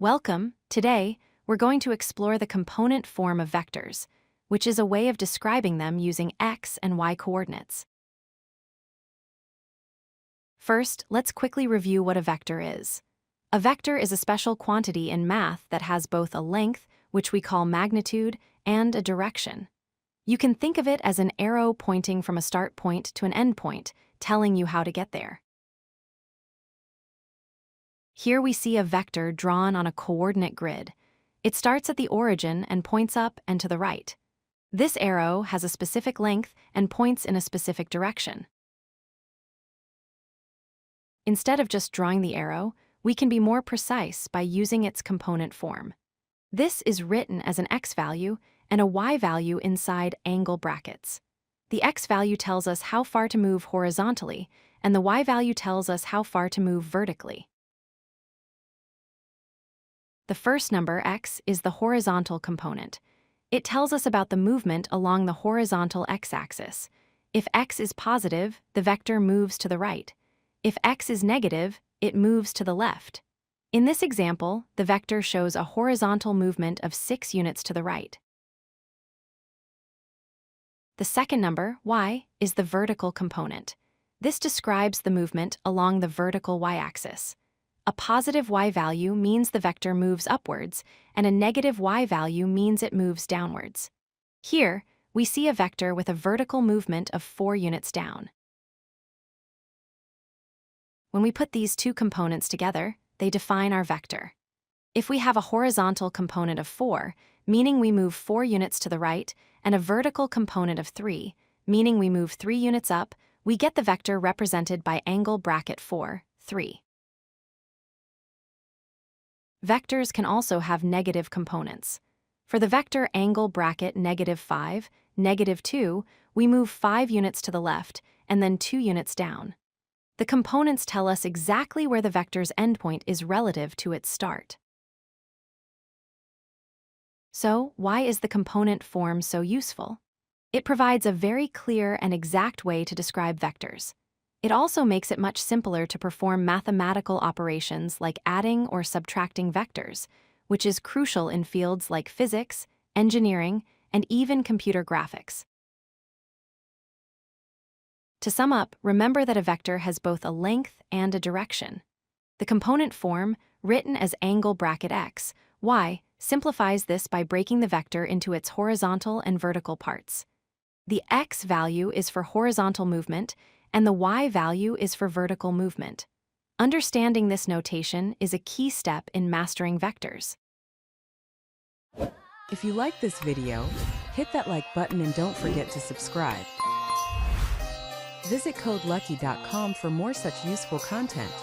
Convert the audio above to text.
Welcome. Today, we're going to explore the component form of vectors, which is a way of describing them using x and y coordinates. First, let's quickly review what a vector is. A vector is a special quantity in math that has both a length, which we call magnitude, and a direction. You can think of it as an arrow pointing from a start point to an end point, telling you how to get there. Here we see a vector drawn on a coordinate grid. It starts at the origin and points up and to the right. This arrow has a specific length and points in a specific direction. Instead of just drawing the arrow, we can be more precise by using its component form. This is written as an x value and a y value inside angle brackets. The x value tells us how far to move horizontally, and the y value tells us how far to move vertically. The first number, x, is the horizontal component. It tells us about the movement along the horizontal x-axis. If x is positive, the vector moves to the right. If x is negative, it moves to the left. In this example, the vector shows a horizontal movement of 6 units to the right. The second number, y, is the vertical component. This describes the movement along the vertical y-axis. A positive y value means the vector moves upwards, and a negative y value means it moves downwards. Here, we see a vector with a vertical movement of 4 units down. When we put these two components together, they define our vector. If we have a horizontal component of 4, meaning we move 4 units to the right, and a vertical component of 3, meaning we move 3 units up, we get the vector represented by angle bracket 4, 3. Vectors can also have negative components. For the vector angle bracket -5, -2, we move 5 units to the left and then 2 units down. The components tell us exactly where the vector's endpoint is relative to its start. So, why is the component form so useful? It provides a very clear and exact way to describe vectors. It also makes it much simpler to perform mathematical operations like adding or subtracting vectors, which is crucial in fields like physics, engineering, and even computer graphics. To sum up, remember that a vector has both a length and a direction. The component form, written as angle bracket x, y, simplifies this by breaking the vector into its horizontal and vertical parts. The x value is for horizontal movement, and the y value is for vertical movement. Understanding this notation is a key step in mastering vectors. If you like this video, hit that like button and don't forget to subscribe. Visit CodeLucky.com for more such useful content.